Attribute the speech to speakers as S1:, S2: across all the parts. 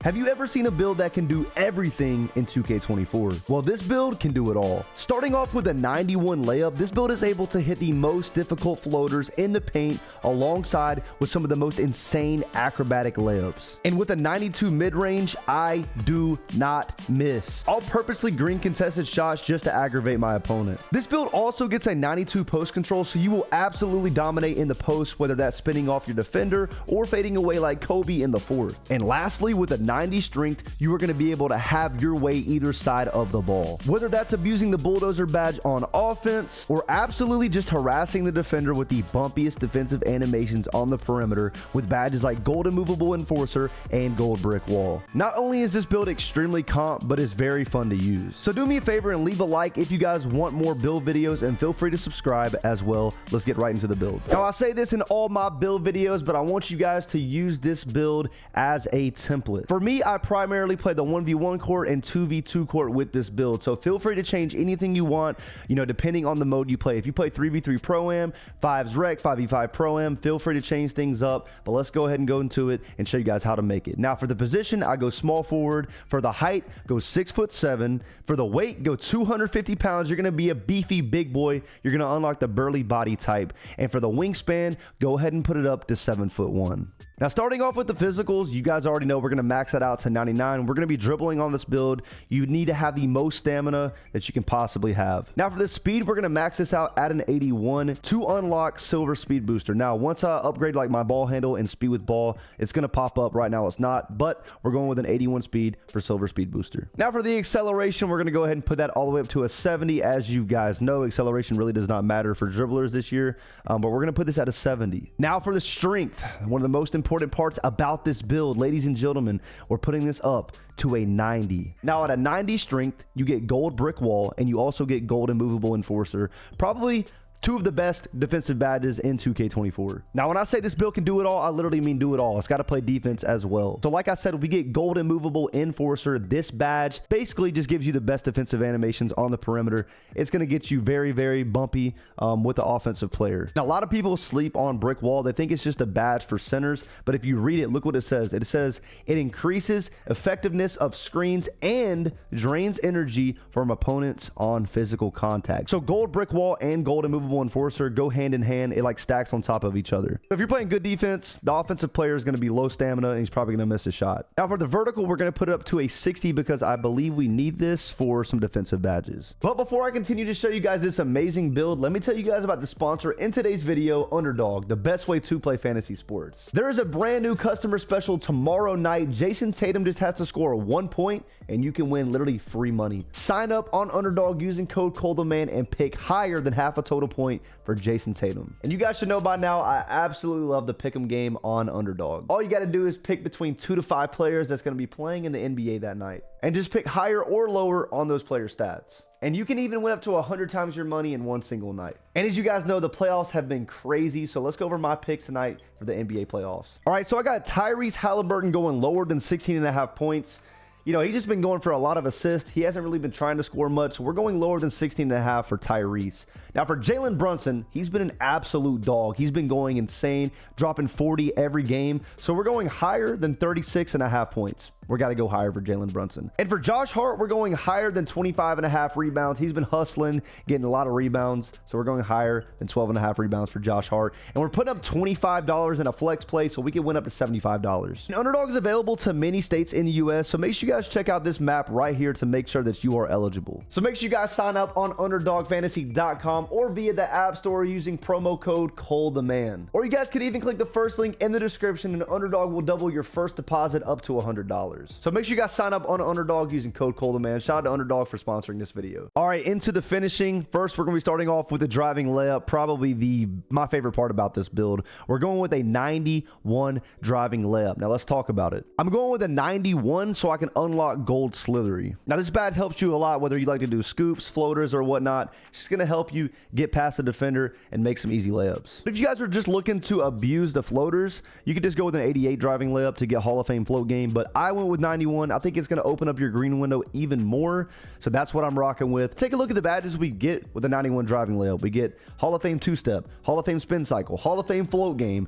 S1: Have you ever seen a build that can do everything in 2K24? Well, this build can do it all. Starting off with a 91 layup, this build is able to hit the most difficult floaters in the paint alongside with some of the most insane acrobatic layups. And with a 92 mid-range, I do not miss. I'll purposely green contested shots just to aggravate my opponent. This build also gets a 92 post control, so you will absolutely dominate in the post, whether that's spinning off your defender or fading away like Kobe in the fourth. And lastly, with a 90 strength, you are going to be able to have your way either side of the ball. Whether that's abusing the bulldozer badge on offense or absolutely just harassing the defender with the bumpiest defensive animations on the perimeter with badges like Gold Immovable Enforcer and Gold Brick Wall. Not only is this build extremely comp, but it's very fun to use. So do me a favor and leave a like if you guys want more build videos, and feel free to subscribe as well. Let's get right into the build. Now, I say this in all my build videos, but I want you guys to use this build as a template. For me, I primarily play the 1v1 court and 2v2 court with this build, so feel free to change anything you want, you know, depending on the mode you play. If you play 3v3 Pro-Am, 5s Rec, 5v5 Pro-Am, feel free to change things up, but let's go ahead and go into it and show you guys how to make it. Now, for the position, I go small forward. For the height, go 6'7". For the weight, go 250 pounds. You're going to be a beefy big boy. You're going to unlock the burly body type. And for the wingspan, go ahead and put it up to 7'1". Now, starting off with the physicals, you guys already know we're going to max that out to 99. We're going to be dribbling on this build. You need to have the most stamina that you can possibly have. Now, for the speed, we're going to max this out at an 81 to unlock silver speed booster. Now, once I upgrade like my ball handle and speed with ball, it's going to pop up. Right now, it's not, but we're going with an 81 speed for silver speed booster. Now, for the acceleration, we're going to go ahead and put that all the way up to a 70. As you guys know, acceleration really does not matter for dribblers this year, but we're going to put this at a 70. Now, for the strength, one of the most important parts about this build, ladies and gentlemen, we're putting this up to a 90. Now, at a 90 strength, you get Gold Brick Wall, and you also get Gold Immovable Enforcer. Probably two of the best defensive badges in 2K24. Now, when I say this build can do it all, I literally mean do it all. It's got to play defense as well. So like I said, we get Gold Immovable Enforcer. This badge basically just gives you the best defensive animations on the perimeter. It's going to get you very, very bumpy with the offensive player. Now, a lot of people sleep on Brick Wall. They think it's just a badge for centers, but if you read it, look what it says. It says it increases effectiveness of screens and drains energy from opponents on physical contact. So Gold Brick Wall and Gold Immovable Enforcer go hand in hand. It like stacks on top of each other. So if you're playing good defense, the offensive player is going to be low stamina and he's probably going to miss a shot. Now, for the vertical, we're going to put it up to a 60 because I believe we need this for some defensive badges. But before I continue to show you guys this amazing build, let me tell you guys about the sponsor in today's video, Underdog, the best way to play fantasy sports. There is a brand new customer special tomorrow night. Jason Tatum just has to score 1 point and you can win literally free money. Sign up on Underdog using code COLETHEMAN and pick higher than half a total point for Jason Tatum. And you guys should know by now, I absolutely love the pick'em game on Underdog. All you got to do is pick between 2 to 5 players that's going to be playing in the NBA that night, and just pick higher or lower on those player stats. And you can even win up to 100 times your money in one single night. And as you guys know, the playoffs have been crazy. So let's go over my picks tonight for the NBA playoffs. All right, so I got Tyrese Halliburton going lower than 16.5 points. You know, he's just been going for a lot of assists. He hasn't really been trying to score much. So we're going lower than 16.5 for Tyrese. Now, for Jalen Brunson, he's been an absolute dog. He's been going insane, dropping 40 every game. So we're going higher than 36.5 points. We got to go higher for Jalen Brunson. And for Josh Hart, we're going higher than 25.5 rebounds. He's been hustling, getting a lot of rebounds. So we're going higher than 12.5 rebounds for Josh Hart. And we're putting up $25 in a flex play, so we can win up to $75. And Underdog is available to many states in the US, so make sure you guys check out this map right here to make sure that you are eligible. So make sure you guys sign up on UnderdogFantasy.com or via the App Store using promo code COLETHEMAN. Or you guys could even click the first link in the description and Underdog will double your first deposit up to $100. So make sure you guys sign up on Underdog using code COLETHEMAN. Shout out to Underdog for sponsoring this video. All right, into the finishing. First, we're going to be starting off with a driving layup. Probably my favorite part about this build. We're going with a 91 driving layup. Now, let's talk about it. I'm going with a 91 so I can unlock Gold Slithery. Now, this badge helps you a lot, whether you like to do scoops, floaters, or whatnot. It's just going to help you get past the defender and make some easy layups. If you guys are just looking to abuse the floaters, you could just go with an 88 driving layup to get Hall of Fame float game, but I went it with 91. I think it's going to open up your green window even more. So that's what I'm rocking with. Take a look at the badges we get with the 91 driving layup. We get Hall of Fame two-step, Hall of Fame spin cycle, Hall of Fame float game,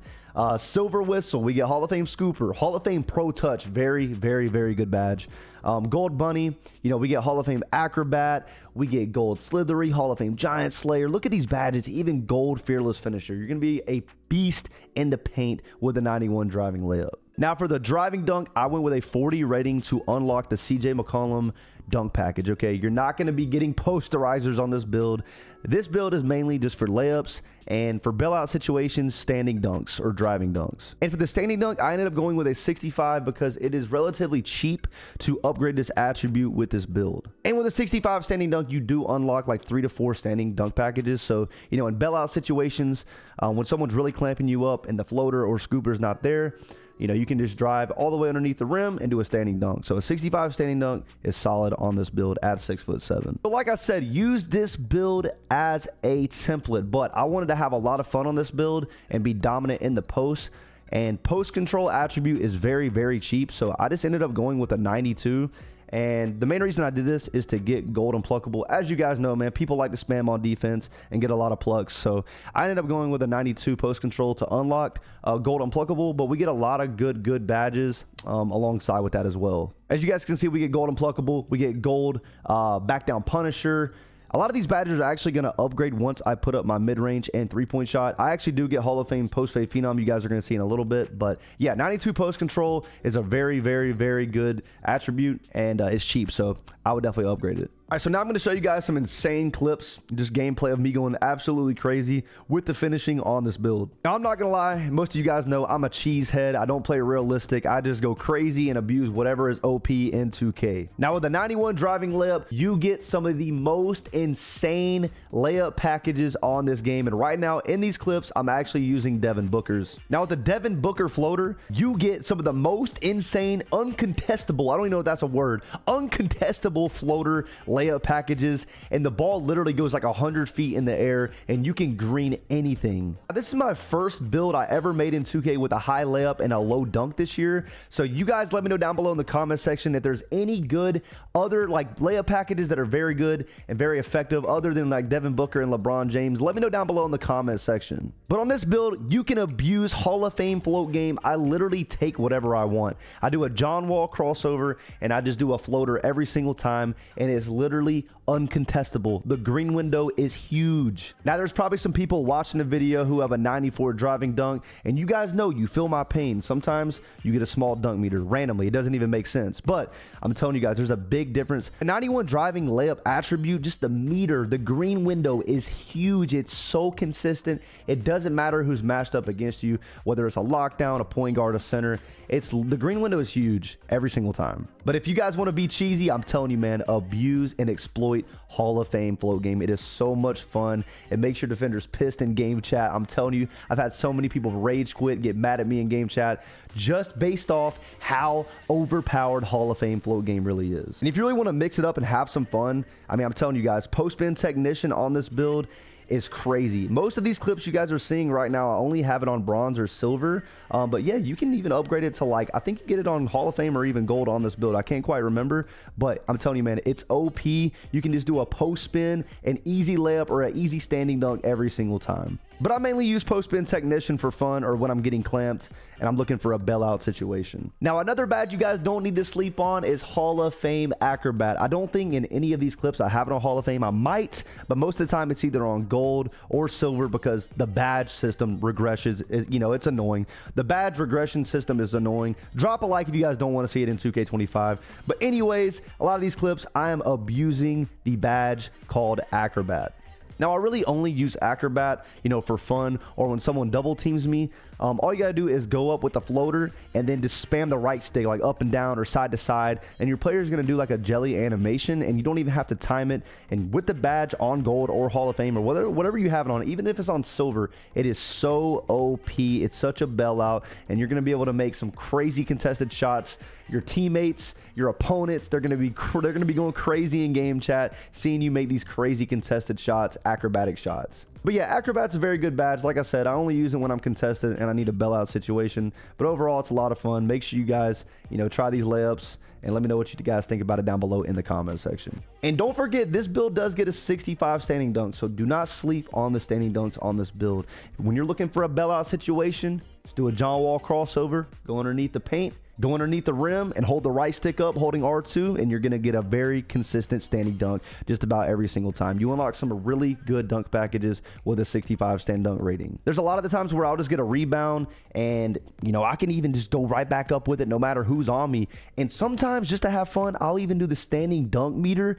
S1: silver whistle. We get Hall of Fame scooper, Hall of Fame pro touch. Very, very, very good badge. Gold bunny. You know, we get Hall of Fame acrobat. We get gold slithery, Hall of Fame giant slayer. Look at these badges. Even gold fearless finisher. You're going to be a beast in the paint with the 91 driving layup. Now for the driving dunk, I went with a 40 rating to unlock the CJ McCollum dunk package. Okay, you're not going to be getting posterizers on this build. This build is mainly just for layups and for bailout situations, standing dunks or driving dunks. And for the standing dunk, I ended up going with a 65 because it is relatively cheap to upgrade this attribute with this build. And with a 65 standing dunk, you do unlock like 3 to 4 standing dunk packages. So, you know, in bailout situations, when someone's really clamping you up and the floater or scooper is not there, you know, you can just drive all the way underneath the rim and do a standing dunk. So a 65 standing dunk is solid on this build at 6'7". But like I said, use this build as a template, but I wanted to have a lot of fun on this build and be dominant in the post. And post control attribute is very, very cheap. So I just ended up going with a 92. And the main reason I did this is to get gold unpluckable. As you guys know, man, people like to spam on defense and get a lot of plucks. So I ended up going with a 92 post control to unlock gold unpluckable, but we get a lot of good badges alongside with that as well. As you guys can see, we get gold unpluckable, we get gold back down punisher. A lot of these badges are actually going to upgrade once I put up my mid-range and three-point shot. I actually do get Hall of Fame post-fade phenom. You guys are going to see in a little bit. But yeah, 92 post control is a very, very, very good attribute, and it's cheap. So I would definitely upgrade it. All right, so now I'm going to show you guys some insane clips, just gameplay of me going absolutely crazy with the finishing on this build. Now, I'm not going to lie. Most of you guys know I'm a cheesehead. I don't play realistic. I just go crazy and abuse whatever is OP in 2K. Now, with the 91 driving layup, you get some of the most insane layup packages on this game. And right now, in these clips, I'm actually using Devin Booker's. Now, with the Devin Booker floater, you get some of the most insane, uncontestable, I don't even know if that's a word, uncontestable floater layup packages, and the ball literally goes like 100 feet in the air and you can green anything. This is my first build I ever made in 2K with a high layup and a low dunk this year. So you guys let me know down below in the comment section if there's any good other like layup packages that are very good and very effective other than like Devin Booker and LeBron James. Let me know down below in the comment section. But on this build, you can abuse Hall of Fame float game. I literally take whatever I want. I do a John Wall crossover and I just do a floater every single time, and it's literally uncontestable. The green window is huge. Now there's probably some people watching the video who have a 94 driving dunk, and you guys know, you feel my pain. Sometimes you get a small dunk meter randomly. It doesn't even make sense, but I'm telling you guys, there's a big difference. A 91 driving layup attribute, just the meter, the green window is huge. It's so consistent. It doesn't matter who's matched up against you, whether it's a lockdown, a point guard, a center. The green window is huge every single time. But if you guys want to be cheesy, I'm telling you, man, abuse and exploit Hall of Fame float game. It is so much fun. It makes your defenders pissed in game chat. I'm telling you, I've had so many people rage quit, get mad at me in game chat, just based off how overpowered Hall of Fame float game really is. And if you really want to mix it up and have some fun, I mean, I'm telling you guys, post spin technician on this build is crazy. Most of these clips you guys are seeing right now, I only have it on bronze or silver, but yeah, you can even upgrade it to, like, I think you get it on Hall of Fame or even gold on this build. I can't quite remember, but I'm telling you, man, it's OP. You can just do a post spin, an easy layup, or an easy standing dunk every single time. But I mainly use post spin technician for fun or when I'm getting clamped and I'm looking for a bailout situation. Now, another badge you guys don't need to sleep on is Hall of Fame acrobat. I don't think in any of these clips I have it on Hall of Fame. I might, but most of the time it's either on gold or silver because the badge system regressions, you know, it's annoying. The badge regression system is annoying. Drop a like if you guys don't want to see it in 2K25. But anyways, a lot of these clips, I am abusing the badge called acrobat. Now, I really only use acrobat, you know, for fun or when someone double teams me. All you gotta do is go up with the floater and then just spam the right stick, like up and down or side to side, and your player is gonna do like a jelly animation, and you don't even have to time it. And with the badge on gold or Hall of Fame or whatever you have it on, even if it's on silver, it is so OP. It's such a bailout, and you're gonna be able to make some crazy contested shots. Your teammates, your opponents, they're gonna be going crazy in game chat, seeing you make these crazy contested shots, acrobatic shots. But yeah, Acrobat's a very good badge. Like I said, I only use it when I'm contested and I need a bailout situation. But overall, it's a lot of fun. Make sure you guys, try these layups and let me know what you guys think about it down below in the comment section. And don't forget, this build does get a 65 standing dunk, so do not sleep on the standing dunks on this build. When you're looking for a bailout situation, just do a John Wall crossover, go underneath the paint, go underneath the rim, and hold the right stick up holding R2, and you're going to get a very consistent standing dunk just about every single time. You unlock some really good dunk packages with a 65 stand dunk rating. There's a lot of the times where I'll just get a rebound, and I can even just go right back up with it no matter who's on me. And sometimes, just to have fun, I'll even do the standing dunk meter.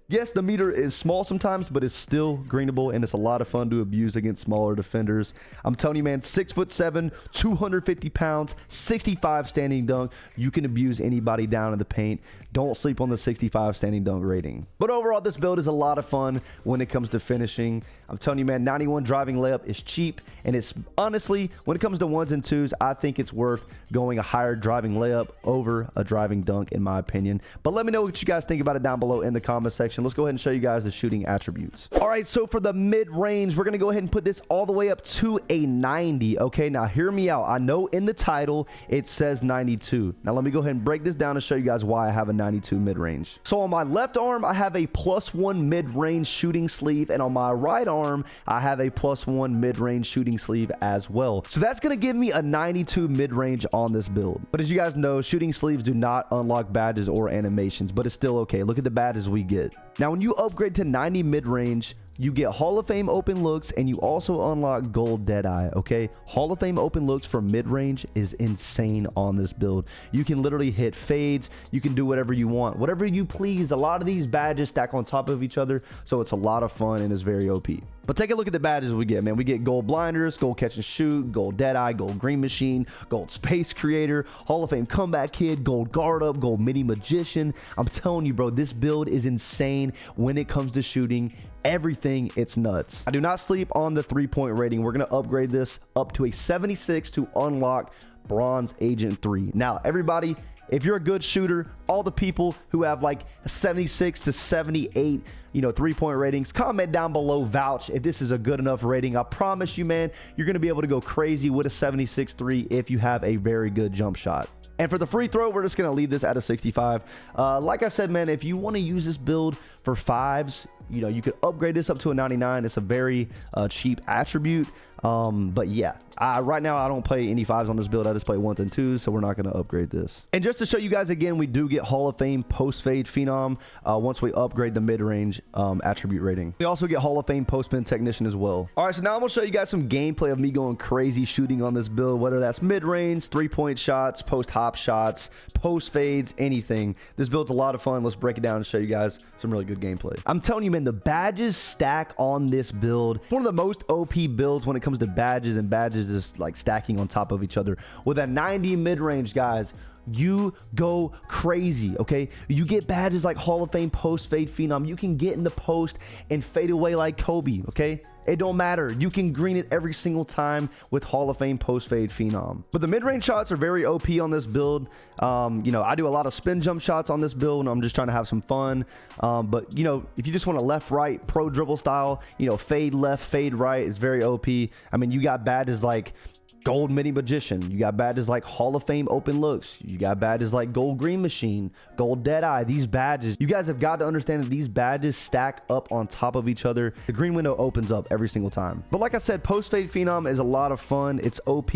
S1: Yes, the meter is small sometimes, but it's still greenable, and it's a lot of fun to abuse against smaller defenders. I'm telling you, man, 6'7", 250 pounds, 65 standing dunk. You can abuse anybody down in the paint. Don't sleep on the 65 standing dunk rating. But overall, this build is a lot of fun when it comes to finishing. I'm telling you, man, 91 driving layup is cheap, and it's honestly, when it comes to ones and twos, I think it's worth going a higher driving layup over a driving dunk, in my opinion. But let me know what you guys think about it down below in the comment section. Let's go ahead and show you guys the shooting attributes. All right, so for the mid-range, we're going to go ahead and put this all the way up to a 90. Okay, now hear me out. I know in the title it says 92. Now let me go ahead and break this down and show you guys why I have a 92 mid-range. So on my left arm, I have a +1 mid-range shooting sleeve, and on my right arm, I have a +1 mid-range shooting sleeve as well. So that's going to give me a 92 mid-range on this build. But as you guys know, shooting sleeves do not unlock badges or animations, but it's still okay. Look at the badges we get. Now, when you upgrade to 90 mid-range, you get Hall of Fame open looks, and you also unlock gold Deadeye, okay? Hall of Fame open looks for mid-range is insane on this build. You can literally hit fades. You can do whatever you want, whatever you please. A lot of these badges stack on top of each other, so it's a lot of fun and it's very OP. But take a look at the badges we get, man. We get gold blinders, gold catch and shoot, gold Deadeye, gold green machine, gold space creator, Hall of Fame comeback kid, gold guard up, gold mini magician. I'm telling you, bro, this build is insane when it comes to shooting. Everything, it's nuts. I do not sleep on the 3-point rating. We're going to upgrade this up to a 76 to unlock Bronze Agent 3. Now, everybody, if you're a good shooter, all the people who have like 76 to 78, 3-point ratings, comment down below, vouch if this is a good enough rating. I promise you, man, you're going to be able to go crazy with a 76-3 if you have a very good jump shot. And for the free throw, we're just going to leave this at a 65. Like I said, man, if you want to use this build for fives, you could upgrade this up to a 99. It's a very cheap attribute. But yeah, right now I don't play any fives on this build. I just play ones and twos, so we're not going to upgrade this. And just to show you guys again, we do get Hall of Fame post fade phenom once we upgrade the mid-range attribute rating. We also get Hall of Fame post spin technician as well. All right, so now I'm going to show you guys some gameplay of me going crazy shooting on this build, whether that's mid-range, 3-point shots, post hop shots, post fades, anything. This build's a lot of fun. Let's break it down and show you guys some really good gameplay. I'm telling you, man, the badges stack on this build. One of the most OP builds when it comes to badges, and badges just like stacking on top of each other. With a 90 mid-range, guys, you go crazy, okay? You get badges like Hall of Fame post fade phenom. You can get in the post and fade away like Kobe, okay? It don't matter. You can green it every single time with Hall of Fame post fade phenom. But the mid-range shots are very OP on this build. I do a lot of spin jump shots on this build, and I'm just trying to have some fun. But if you just want a left right pro dribble style, fade left, fade right, it's very OP. I mean, you got badges like gold mini magician, you got badges like Hall of Fame open looks, you got badges like gold green machine, gold Deadeye. These badges, you guys have got to understand that these badges stack up on top of each other. The green window opens up every single time. But like I said, post fade phenom is a lot of fun. It's OP.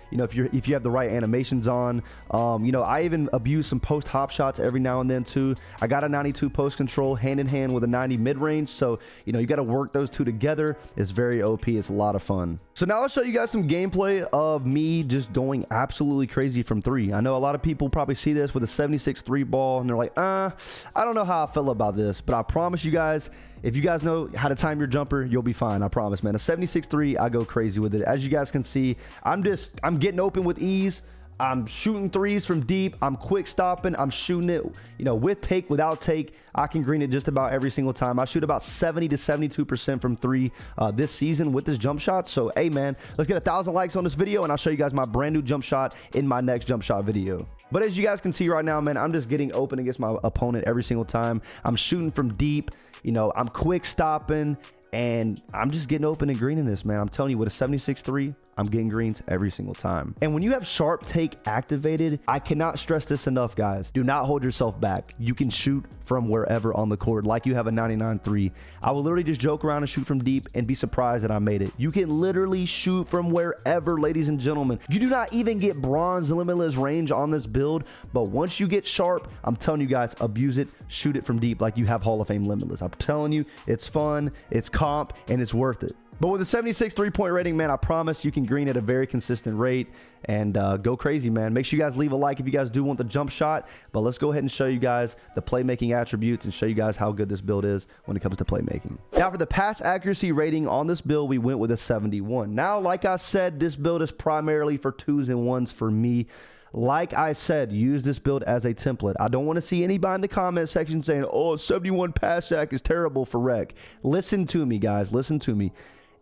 S1: If you have the right animations on. I even abuse some post hop shots every now and then too. I got a 92 post control hand in hand with a 90 mid range, so you got to work those two together. It's very OP. It's a lot of fun. So now I'll show you guys some gameplay of me just going absolutely crazy from three. I know a lot of people probably see this with a 76 3 ball and they're like, I don't know how I feel about this, but I promise you guys, if you guys know how to time your jumper, you'll be fine. I promise, man. A 76-3, I go crazy with it. As you guys can see, I'm getting open with ease. I'm shooting threes from deep. I'm quick stopping. I'm shooting it, with take, without take. I can green it just about every single time. I shoot about 70 to 72% from three this season with this jump shot. So, hey, man, let's get 1,000 likes on this video, and I'll show you guys my brand new jump shot in my next jump shot video. But as you guys can see right now, man, I'm just getting open against my opponent every single time. I'm shooting from deep. I'm quick stopping, And I'm just getting open and greening this, man. I'm telling you, with a 76.3, I'm getting greens every single time. And when you have sharp take activated, I cannot stress this enough, guys. Do not hold yourself back. You can shoot from wherever on the court like you have a 99.3. I will literally just joke around and shoot from deep and be surprised that I made it. You can literally shoot from wherever, ladies and gentlemen. You do not even get bronze limitless range on this build, but once you get sharp, I'm telling you guys, abuse it, shoot it from deep like you have Hall of Fame limitless. I'm telling you, it's fun, it's comp, and it's worth it. But with a 76 3-point rating, man, I promise you can green at a very consistent rate and go crazy, man. Make sure you guys leave a like if you guys do want the jump shot. But let's go ahead and show you guys the playmaking attributes and show you guys how good this build is when it comes to playmaking. Now, for the pass accuracy rating on this build, we went with a 71. Now, like I said, this build is primarily for 2s and 1s for me. Like I said, use this build as a template. I don't want to see anybody in the comment section saying, oh, 71 pass act is terrible for rec. Listen to me, guys. Listen to me.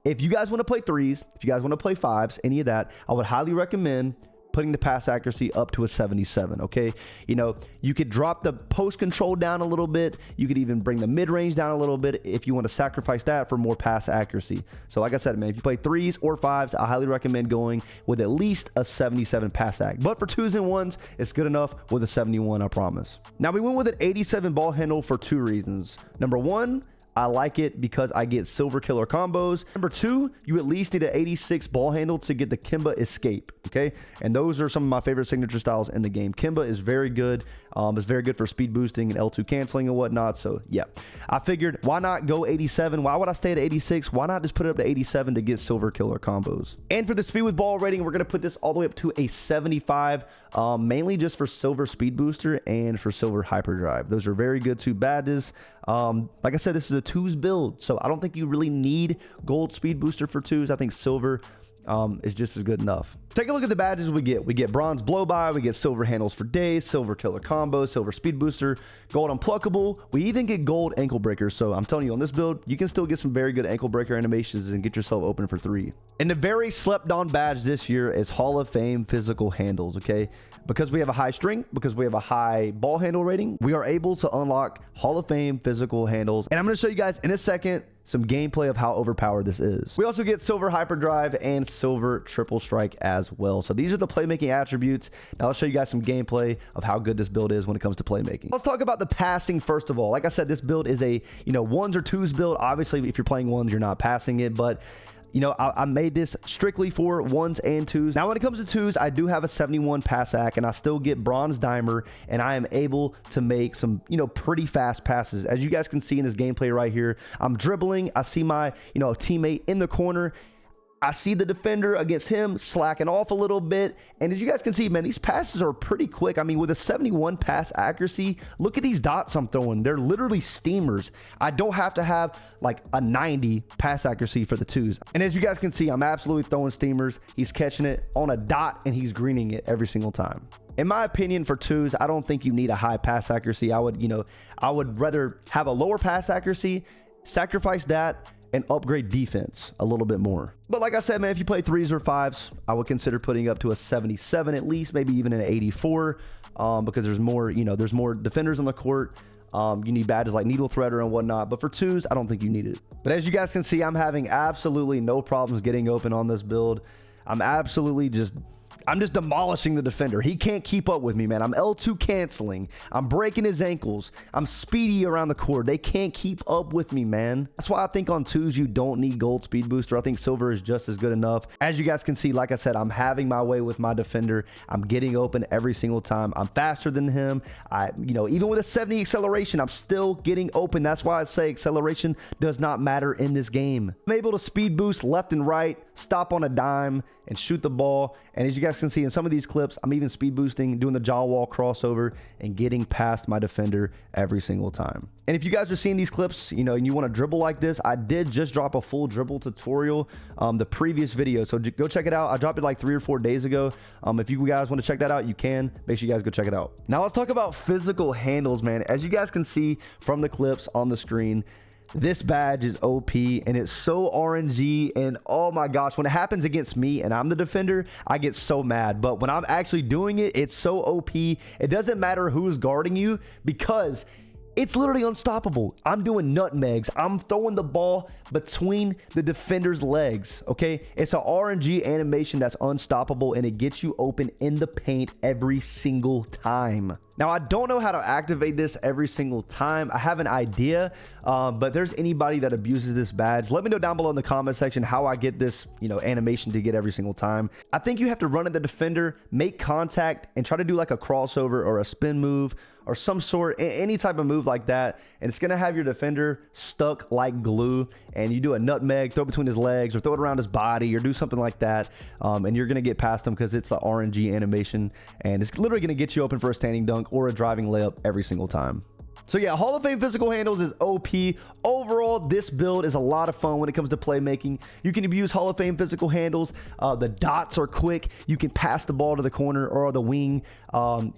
S1: If you guys want to play 3s, if you guys want to play 5s, any of that, I would highly recommend putting the pass accuracy up to a 77, okay? You know, you could drop the post control down a little bit. You could even bring the mid-range down a little bit if you want to sacrifice that for more pass accuracy. So like I said, man, if you play 3s or 5s, I highly recommend going with at least a 77 pass act. But for 2s and 1s, it's good enough with a 71, I promise. Now, we went with an 87 ball handle for 2 reasons. Number 1, I like it because I get silver killer combos. Number 2, you at least need an 86 ball handle to get the Kimba escape, okay? And those are some of my favorite signature styles in the game. Kimba is very good. It's very good for speed boosting and L2 canceling and whatnot. So yeah, I figured why not go 87? Why would I stay at 86? Why not just put it up to 87 to get silver killer combos? And for the speed with ball rating, we're going to put this all the way up to a 75, mainly just for silver speed booster and for silver hyperdrive. Those are very good 2 badges. Like I said, this is a 2s build, so I don't think you really need gold speed booster for 2s. I think silver is just as good enough. Take a look at the badges we get. We get bronze blow by, we get silver handles for days, silver killer combos, silver speed booster, gold unpluckable. We even get gold ankle breakers. So I'm telling you, on this build, you can still get some very good ankle breaker animations and get yourself open for 3. And the very slept on badge this year is Hall of Fame physical handles, okay? Because we have a high strength, because we have a high ball handle rating, we are able to unlock Hall of Fame physical handles. And I'm going to show you guys in a second some gameplay of how overpowered this is. We also get silver hyperdrive and silver triple strike as well. So these are the playmaking attributes. Now I'll show you guys some gameplay of how good this build is when it comes to playmaking. Let's talk about the passing first of all. Like I said, this build is a 1s or 2s build. Obviously, if you're playing 1s, you're not passing it, but I made this strictly for 1s and 2s. Now, when it comes to 2s, I do have a 71 pass act, and I still get bronze dimer, and I am able to make some, pretty fast passes. As you guys can see in this gameplay right here, I'm dribbling. I see my, teammate in the corner. I see the defender against him slacking off a little bit. And as you guys can see, man, these passes are pretty quick. I mean, with a 71 pass accuracy, look at these dots I'm throwing. They're literally steamers. I don't have to have like a 90 pass accuracy for the 2s. And as you guys can see, I'm absolutely throwing steamers. He's catching it on a dot and he's greening it every single time. In my opinion, for 2s, I don't think you need a high pass accuracy. I would rather have a lower pass accuracy, sacrifice that, and upgrade defense a little bit more. But like I said, man, if you play 3s or 5s, I would consider putting up to a 77 at least, maybe even an 84, because there's more, there's more defenders on the court. You need badges like needle threader and whatnot, but for 2s, I don't think you need it. But as you guys can see, I'm having absolutely no problems getting open on this build. I'm just demolishing the defender. He can't keep up with me, man. I'm L2 canceling. I'm breaking his ankles. I'm speedy around the court. They can't keep up with me, man. That's why I think on 2s, you don't need gold speed booster. I think silver is just as good enough. As you guys can see, like I said, I'm having my way with my defender. I'm getting open every single time. I'm faster than him. Even with a 70 acceleration, I'm still getting open. That's why I say acceleration does not matter in this game. I'm able to speed boost left and right, stop on a dime, and shoot the ball. And as you guys can see in some of these clips, I'm even speed boosting, doing the jaw wall crossover, and getting past my defender every single time. And if you guys are seeing these clips, and you want to dribble like this, I did just drop a full dribble tutorial, the previous video. So go check it out. I dropped it like 3 or 4 days ago. If you guys want to check that out, you can. Make sure you guys go check it out. Now let's talk about physical handles, man. As you guys can see from the clips on the screen, this badge is OP and it's so RNG, and oh my gosh, when it happens against me and I'm the defender, I get so mad. But when I'm actually doing it, it's so OP. It doesn't matter who's guarding you, because It's literally unstoppable. I'm doing nutmegs. I'm throwing the ball between the defender's legs, okay? It's an RNG animation that's unstoppable, and it gets you open in the paint every single time. Now, I don't know how to activate this every single time. I have an idea, but there's anybody that abuses this badge, let me know down below in the comment section how I get this, animation to get every single time. I think you have to run at the defender, make contact, and try to do like a crossover or a spin move or some sort, any type of move like that. And it's gonna have your defender stuck like glue, and you do a nutmeg, throw it between his legs or throw it around his body or do something like that. And you're gonna get past him because it's an RNG animation, and it's literally gonna get you open for a standing dunk or a driving layup every single time. So yeah, Hall of Fame physical handles is OP. Overall, this build is a lot of fun when it comes to playmaking. You can use Hall of Fame physical handles. The dots are quick. You can pass the ball to the corner or the wing.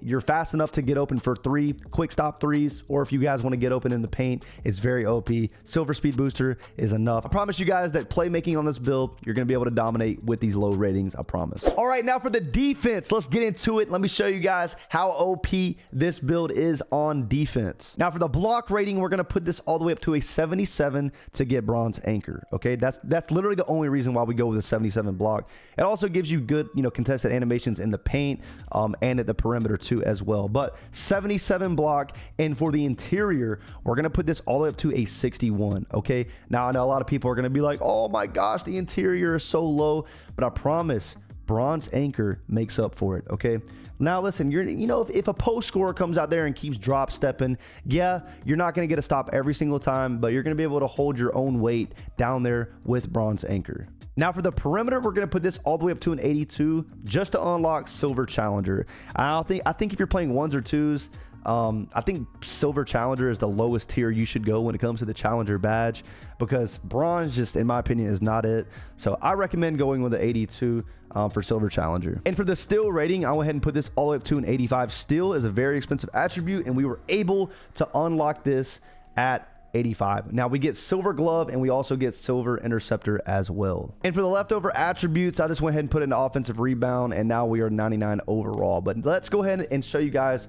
S1: You're fast enough to get open for quick stop threes, or if you guys want to get open in the paint, it's very OP. Silver speed booster is enough. I promise you guys that playmaking on this build, you're going to be able to dominate with these low ratings, I promise. All right, now for the defense, let's get into it. Let me show you guys how OP this build is on defense. Now for the block rating, we're going to put this all the way up to a 77 to get bronze anchor. Okay, that's literally the only reason why we go with a 77 block. It also gives you good, contested animations in the paint and at the perimeter too as well. But 77 block, and for the interior, we're going to put this all the way up to a 61. Okay, now I know a lot of people are going to be like, oh my gosh, the interior is so low, but I promise bronze anchor makes up for it. Okay, now listen, if a post scorer comes out there and keeps drop stepping, yeah, you're not going to get a stop every single time, but you're going to be able to hold your own weight down there with bronze anchor. Now for the perimeter, we're going to put this all the way up to an 82 just to unlock silver challenger. I think if you're playing ones or twos, I think silver challenger is the lowest tier you should go when it comes to the challenger badge, because bronze just, in my opinion, is not it. So I recommend going with the 82 for silver challenger. And for the steal rating, I went ahead and put this all the way up to an 85. Steal is a very expensive attribute, and we were able to unlock this at 85. Now we get silver glove, and we also get silver interceptor as well. And for the leftover attributes, I just went ahead and put in offensive rebound, and now we are 99 overall. But let's go ahead and show you guys,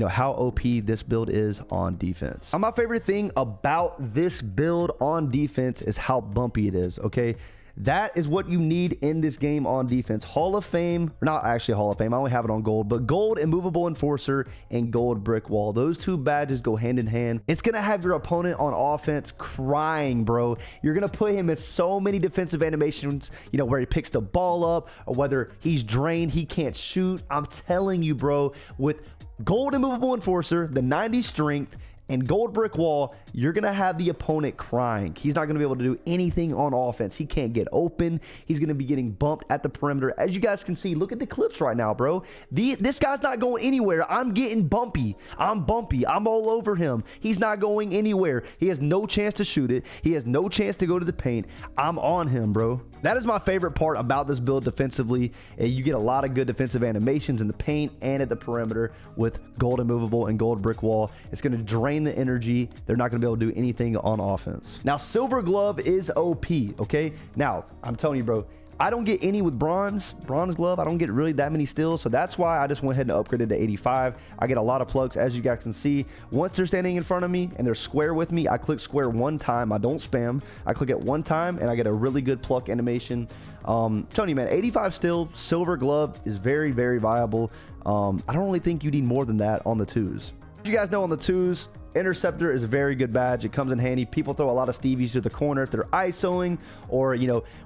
S1: how OP this build is on defense. My favorite thing about this build on defense is how bumpy it is. Okay, that is what you need in this game on defense. Hall of Fame, not actually Hall of Fame, I only have it on gold, but gold immovable enforcer and gold brick wall. Those two badges go hand in hand. It's going to have your opponent on offense crying, bro. You're going to put him in so many defensive animations, where he picks the ball up, or whether he's drained, he can't shoot. I'm telling you, bro, with gold immovable enforcer, the 90 strength, and gold brick wall, you're going to have the opponent crying. He's not going to be able to do anything on offense. He can't get open. He's going to be getting bumped at the perimeter. As you guys can see, look at the clips right now, bro. This guy's not going anywhere. I'm getting bumpy. I'm bumpy. I'm all over him. He's not going anywhere. He has no chance to shoot it. He has no chance to go to the paint. I'm on him, bro. That is my favorite part about this build defensively. You get a lot of good defensive animations in the paint and at the perimeter with gold immovable and gold brick wall. It's going to drain the energy. They're not going to be able to do anything on offense. Now silver glove is OP. Okay, now I'm telling you, bro, I don't get any with bronze glove. I don't get really that many steals, so that's why I just went ahead and upgraded to 85. I get a lot of plugs, as you guys can see. Once they're standing in front of me and they're square with me, I click square one time. I don't spam. I click it one time and I get a really good pluck animation. Telling you, man, 85 still silver glove is very, very viable. I don't really think you need more than that on the twos. As you guys know, on the twos, interceptor is a very good badge. It comes in handy. People throw a lot of Stevies to the corner if they're ISOing, or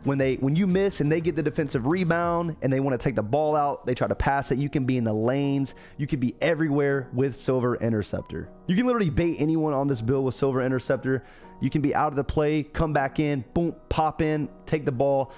S1: when you miss and they get the defensive rebound and they want to take the ball out, they try to pass it. You can be in the lanes. You can be everywhere with silver interceptor. You can literally bait anyone on this build with silver interceptor. You can be out of the play, come back in, boom, pop in, take the ball,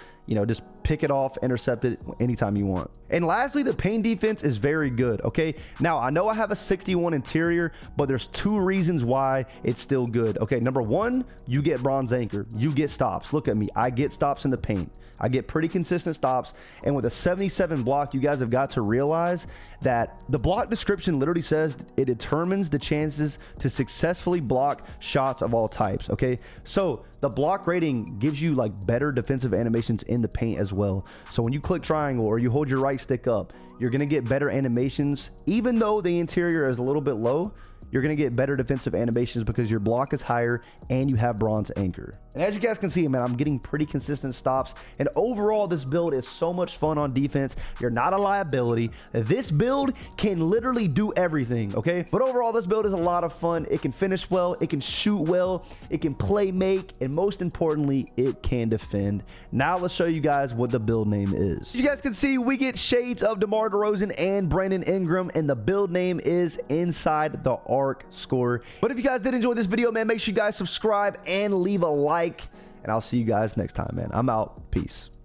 S1: just pick it off, intercept it anytime you want. And lastly, the paint defense is very good. Okay, now I know I have a 61 interior, but there's two reasons why it's still good. Okay, number one, you get bronze anchor, you get stops. Look at me, I get stops in the paint. I get pretty consistent stops, and with a 77 block, you guys have got to realize that the block description literally says it determines the chances to successfully block shots of all types. Okay, so the block rating gives you like better defensive animations in the paint as well. So when you click triangle or you hold your right stick up, you're gonna get better animations. Even though the interior is a little bit low, you're going to get better defensive animations because your block is higher and you have bronze anchor. And as you guys can see, man, I'm getting pretty consistent stops. And overall, this build is so much fun on defense. You're not a liability. This build can literally do everything, okay? But overall, this build is a lot of fun. It can finish well, it can shoot well, it can play make, and most importantly, it can defend. Now let's show you guys what the build name is. As you guys can see, we get shades of DeMar DeRozan and Brandon Ingram, and the build name is Inside the Arc Score. But if you guys did enjoy this video, man, make sure you guys subscribe and leave a like, and I'll see you guys next time, man. I'm out. Peace.